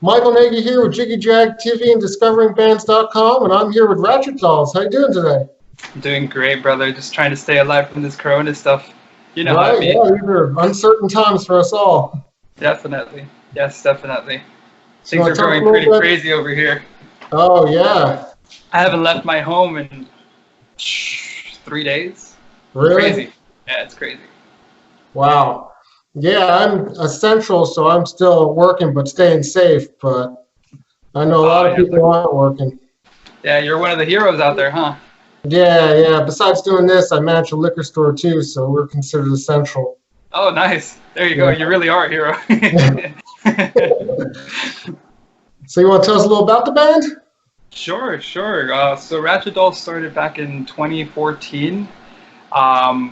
Michael Nagy here with Jiggy Jag TV and DiscoveringBands.com, and I'm here with Ratchet Dolls. How you doing today? I'm doing great, brother. Just trying to stay alive from this corona stuff. You know right, how it be. Yeah, these are uncertain times for us all. Definitely. Yes, definitely. So Things are going pretty crazy over here. Oh, yeah. I haven't left my home in 3 days. Really? Crazy. Yeah, it's crazy. Wow. Yeah, I'm essential, so I'm still working but staying safe, but I know a lot of people aren't working. Yeah, you're one of the heroes out there, huh? Yeah. Besides doing this, I manage a liquor store too, so we're considered essential. Oh, nice. There you go. You really are a hero. So you want to tell us a little about the band? Sure. So Ratchet Dolls started back in 2014.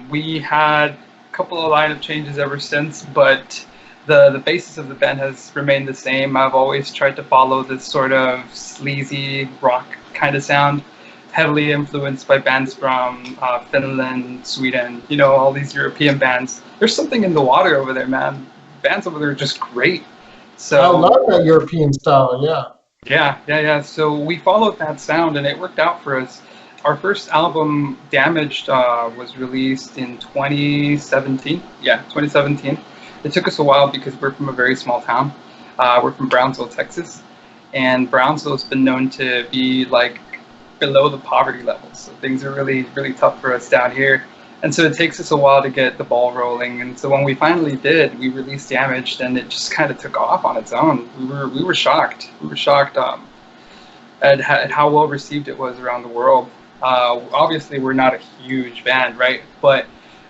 We had a couple of lineup changes ever since, but the basis of the band has remained the same. I've always tried to follow this sort of sleazy rock kind of sound, heavily influenced by bands from Finland, Sweden, all these European bands. There's something in the water over there, man. Bands over there are just great. So I love that European style, yeah. Yeah. So we followed that sound, and it worked out for us. Our first album, Damaged, was released in 2017. Yeah, 2017. It took us a while because we're from a very small town. We're from Brownsville, Texas. And Brownsville has been known to be like below the poverty level. So things are really, really tough for us down here. And so it takes us a while to get the ball rolling. And so when we finally did, we released Damaged, and it just kind of took off on its own. We were shocked. We were shocked at how well received it was around the world. Obviously, we're not a huge band, right? But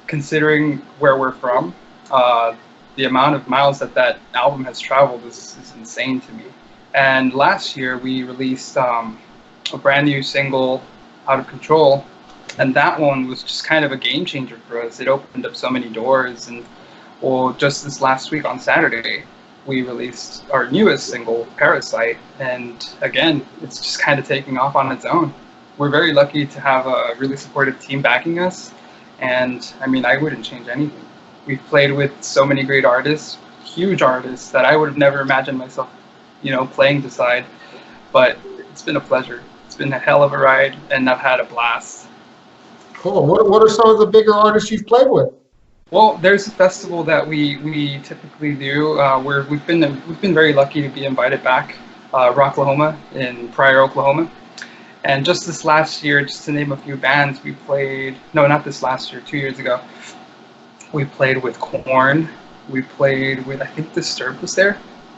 considering where we're from, the amount of miles that album has traveled is insane to me. And last year, we released a brand new single, Out of Control, and that one was just kind of a game changer for us. It opened up so many doors, and just this last week on Saturday, we released our newest single, Parasite, and again, it's just kind of taking off on its own. We're very lucky to have a really supportive team backing us, and I mean, I wouldn't change anything. We've played with so many great artists, huge artists, that I would have never imagined myself, playing beside, but it's been a pleasure. It's been a hell of a ride, and I've had a blast. Cool. What are some of the bigger artists you've played with? Well, there's a festival that we typically do where we've been very lucky to be invited back, Rocklahoma in Pryor, Oklahoma. And just this last year, just to name a few bands, we played, no, not this last year, 2 years ago, we played with Korn, we played with, I think Disturbed was there.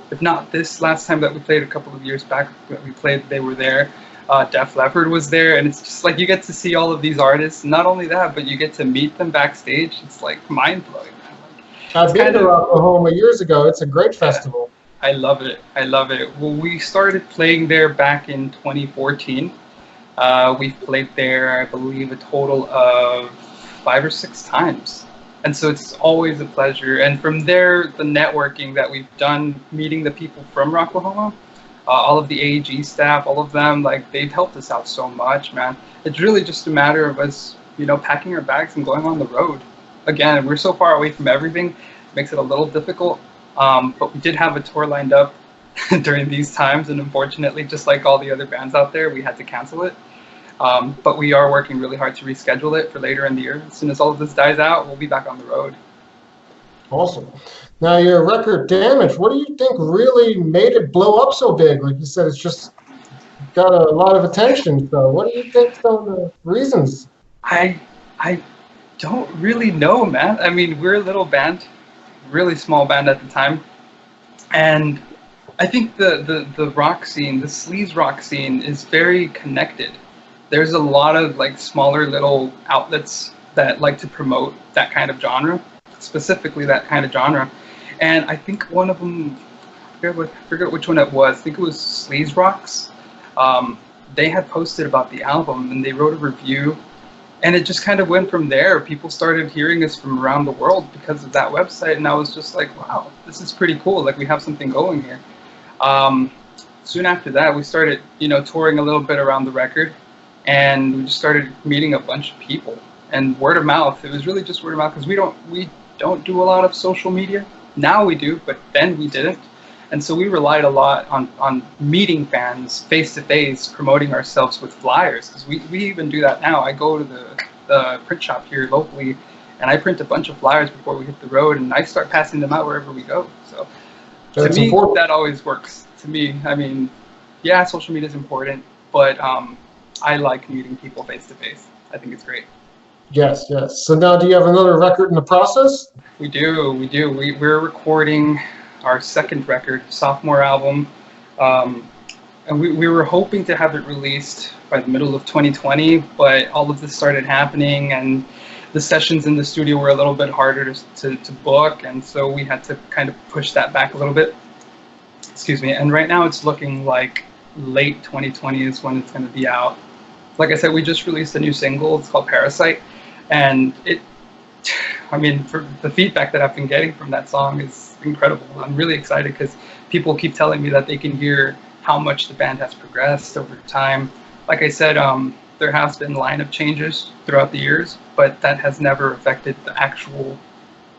If not this last time that we played a couple of years back, we played, they were there. Def Leppard was there, and it's just like you get to see all of these artists. Not only that, but you get to meet them backstage. It's like mind-blowing. I've been to Rocklahoma years ago. It's a great festival. I love it. Well, we started playing there back in 2014. We've played there, I believe, a total of 5 or 6 times. And so it's always a pleasure. And from there, the networking that we've done, meeting the people from Rocklahoma, all of the AEG staff, all of them, like, they've helped us out so much, man. It's really just a matter of us, packing our bags and going on the road. Again, we're so far away from everything, it makes it a little difficult. But we did have a tour lined up during these times, and unfortunately, just like all the other bands out there, we had to cancel it. But we are working really hard to reschedule it for later in the year. As soon as all of this dies out, we'll be back on the road. Awesome. Now, your record Damaged, what do you think really made it blow up so big? Like you said, it's just got a lot of attention. So what do you think some of the reasons? I don't really know, man. I mean, we're a little band, really small band at the time. And I think the rock scene, the sleaze rock scene, is very connected. There's a lot of like smaller little outlets that like to promote that kind of genre, specifically that kind of genre. And I think one of them, I forget which one it was, I think it was Sleaze Rocks. They had posted about the album, and they wrote a review, and it just kind of went from there. People started hearing us from around the world because of that website, and I was just like, wow, this is pretty cool. Like, we have something going here. Soon after that, we started, touring a little bit around the record, and we just started meeting a bunch of people. And word of mouth, it was really just word of mouth, because we don't do a lot of social media. Now we do, but then we didn't. And so we relied a lot on meeting fans face to face, promoting ourselves with flyers, because we even do that now. I go to the print shop here locally, and I print a bunch of flyers before we hit the road, and I start passing them out wherever we go. So to me, that always works. To me, I mean, yeah, social media is important, but I like meeting people face to face. I think it's great. Yes, yes. So now, do you have another record in the process? We do. We're recording our second record, sophomore album, and we were hoping to have it released by the middle of 2020, but all of this started happening, and the sessions in the studio were a little bit harder to book, and so we had to kind of push that back a little bit. Excuse me. And right now it's looking like late 2020 is when it's going to be out. Like I said, we just released a new single. It's called Parasite, and I mean, for the feedback that I've been getting from that song is incredible. I'm really excited because people keep telling me that they can hear how much the band has progressed over time. Like I said, there has been lineup changes throughout the years, but that has never affected the actual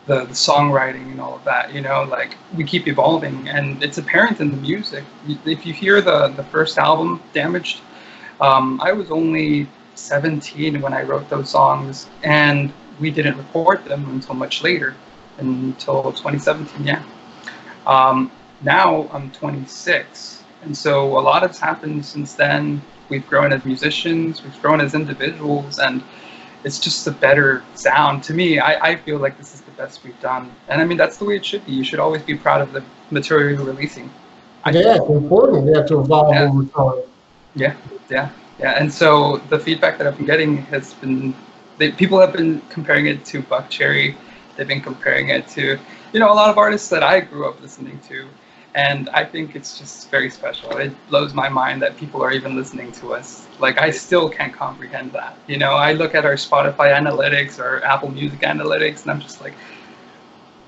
the songwriting and all of that. You know, like, we keep evolving, and it's apparent in the music. If you hear the first album, Damaged, I was only 17 when I wrote those songs, and we didn't record them until much later, until 2017. Yeah. Now I'm 26, and so a lot has happened since then. We've grown as musicians, we've grown as individuals, and it's just a better sound. To me, I feel like this is the best we've done. And I mean, that's the way it should be. You should always be proud of the material you're releasing. Yeah, it's important. We have to evolve over time. Yeah. And so the feedback that I've been getting has been, people have been comparing it to Buck Cherry. They've been comparing it to, a lot of artists that I grew up listening to. And I think it's just very special. It blows my mind that people are even listening to us. Like, I still can't comprehend that. I look at our Spotify analytics or Apple Music analytics, and I'm just like,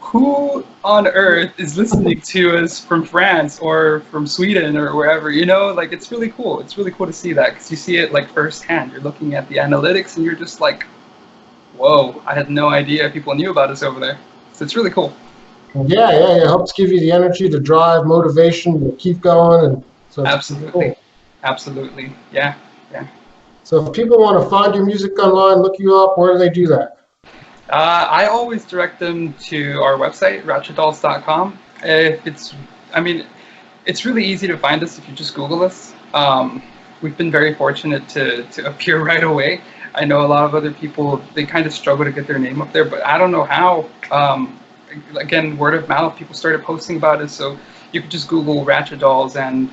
who on earth is listening to us from France or from Sweden or wherever? Like, it's really cool. It's really cool to see that, because you see it like firsthand. You're looking at the analytics and you're just like, whoa, I had no idea people knew about us over there. So it's really cool. Yeah. It helps give you the energy, the drive, motivation to keep going, and so it's cool. Absolutely. Yeah. So if people want to find your music online, look you up, where do they do that? I always direct them to our website, ratchetdolls.com. It's really easy to find us if you just Google us. We've been very fortunate to appear right away. I know a lot of other people, they kind of struggle to get their name up there, but I don't know how. Again, word of mouth, people started posting about us, so you could just Google Ratchet Dolls, and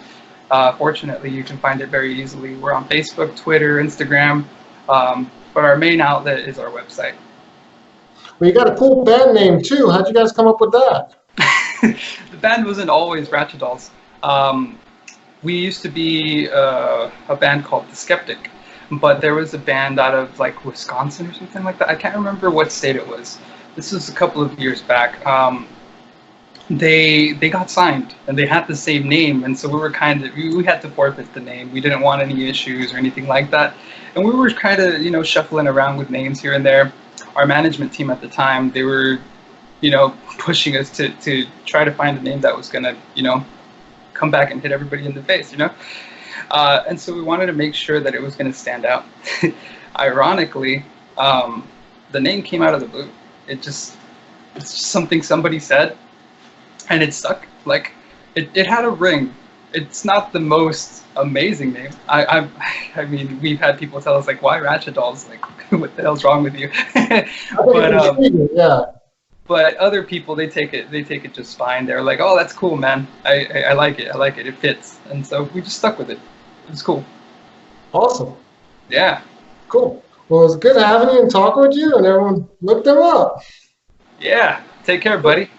fortunately you can find it very easily. We're on Facebook, Twitter, Instagram, but our main outlet is our website. Well, you got a cool band name too. How'd you guys come up with that? The band wasn't always Ratchet Dolls. We used to be a band called The Skeptic, but there was a band out of like Wisconsin or something like that. I can't remember what state it was. This was a couple of years back. They got signed, and they had the same name, and so we had to forfeit the name. We didn't want any issues or anything like that, and we were kind of shuffling around with names here and there. Our management team at the time, they were pushing us to try to find a name that was gonna come back and hit everybody in the face, and so we wanted to make sure that it was gonna stand out. Ironically, the name came out of the blue. It's just something somebody said, and it stuck. Like, it had a ring. It's not the most amazing name. I mean, we've had people tell us, like, why Ratchet Dolls? Like, what the hell's wrong with you? But other people, they take it just fine. They're like, oh, that's cool, man. I like it. It fits. And so we just stuck with it. It was cool. Awesome. Yeah. Cool. Well, it was good having you and talking with you, and everyone look them up. Yeah. Take care, buddy.